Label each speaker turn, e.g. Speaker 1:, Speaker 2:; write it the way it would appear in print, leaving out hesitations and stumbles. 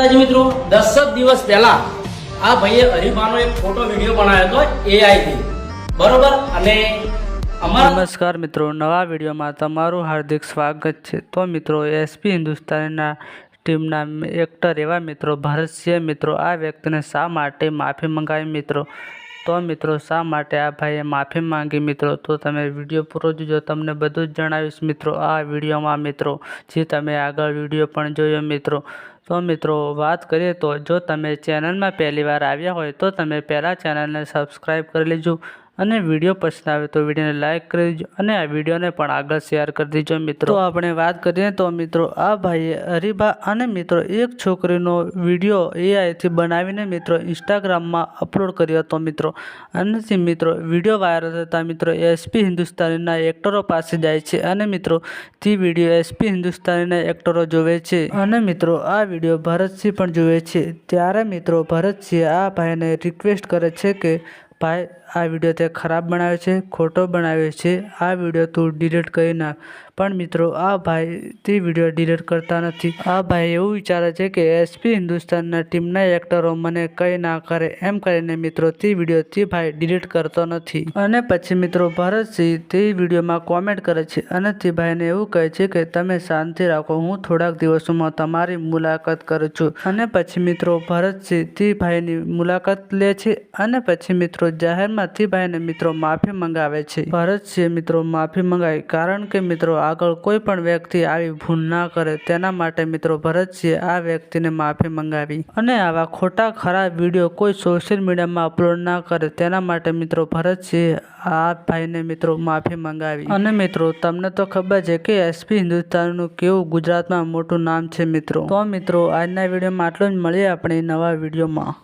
Speaker 1: માતાજી મિત્રો 10 દિવસ પહેલા આ ભાઈએ હરીફાનો એક ફોટો વિડીયો બનાવ્યો હતો AI થી બરોબર અને
Speaker 2: નમસ્કાર મિત્રો, નવા વિડીયોમાં તમારું હાર્દિક સ્વાગત છે। તો મિત્રો એસપી હિન્દુસ્તાનીના ટીમના એક્ટર એવા મિત્રો ભરતસિંહ મિત્રો આ વ્યક્તિને શા માટે માફી મંગાવી મિત્રો? તો મિત્રો શા માટે આ ભાઈએ માફી માંગી મિત્રો? તો તમે વિડીયો પૂરો જોજો, તમને બધું જ જણાવીશ મિત્રો આ વિડીયોમાં મિત્રો, જે તમે આગળ વિડીયો પણ જોયો મિત્રો। તો મિત્રો વાત કરીએ તો જો તમે ચેનલમાં પહેલી વાર આવ્યા હોય તો તમે પહેલાં ચેનલને સબસ્ક્રાઈબ કરી લેજો અને વિડીયો પસંદ આવે તો વિડીયોને લાઇક કરી દેજો અને આ વિડીયોને પણ આગળ શેર કરી દેજો મિત્રો। તો આપણે વાત કરીએ તો મિત્રો આ ભાઈએ હરીફા અને મિત્રો એક છોકરીનો વિડીયો એઆઈથી બનાવીને મિત્રો ઇન્સ્ટાગ્રામમાં અપલોડ કર્યો હતો મિત્રો, અને મિત્રો વિડીયો વાયરલ થતાં મિત્રો એસપી હિન્દુસ્તાનીના એક્ટરો પાસે જાય છે અને મિત્રો તે વિડીયો એસપી હિન્દુસ્તાનીના એક્ટરો જોવે છે અને મિત્રો આ વિડીયો ભરતસિંહ પણ જોવે છે। ત્યારે મિત્રો ભરતસિંહ આ ભાઈને રિક્વેસ્ટ કરે છે કે ભાઈ આ વિડીયો તે ખરાબ બનાવ્યો છે, ખોટો બનાવ્યો છે, આ વિડીયો તું ડિલીટ કરી નાખ। પણ મિત્રો આ ભાઈ તે વિડીયો ડિલીટ કરતા નથી। આ ભાઈ એવું વિચારે છે કે એસપી હિન્દુસ્તાનના ટીમના એક્ટરો મને કંઈ ના કરે એમ કરીને મિત્રો તે વિડીયો તે ભાઈ ડિલીટ કરતો નથી। અને પછી મિત્રો ભરતસિંહ તે વિડીયોમાં કોમેન્ટ કરે છે અને તે ભાઈને એવું કહે છે કે તમે શાંતિ રાખો, હું થોડાક દિવસોમાં તમારી મુલાકાત કરું છું। અને પછી મિત્રો ભરતસિંહ તે ભાઈની મુલાકાત લે છે અને પછી મિત્રો જાહેરમાં તે ભાઈને મિત્રો માફી મંગાવે છે। ભરતસિંહ મિત્રો માફી મંગાવી કારણ કે મિત્રો આગળ કોઈ પણ વ્યક્તિ આવી ભૂલ ના કરે તેના માટે મિત્રો ભરતસિંહે આ વ્યક્તિને માફી મંગાવી અને આવા ખોટા ખરાબ વિડીયો કોઈ સોશિયલ મીડિયામાં અપલોડ ના કરે તેના માટે મિત્રો ભરતસિંહે આ ભાઈને મિત્રો માફી મંગાવી। અને મિત્રો તમને તો ખબર છે કે એસપી હિન્દુસ્તાનનું કેવું ગુજરાતમાં મોટું નામ છે મિત્રો। તો મિત્રો આજના વિડીયોમાં આટલું જ, મળીએ આપણે નવા વિડીયોમાં।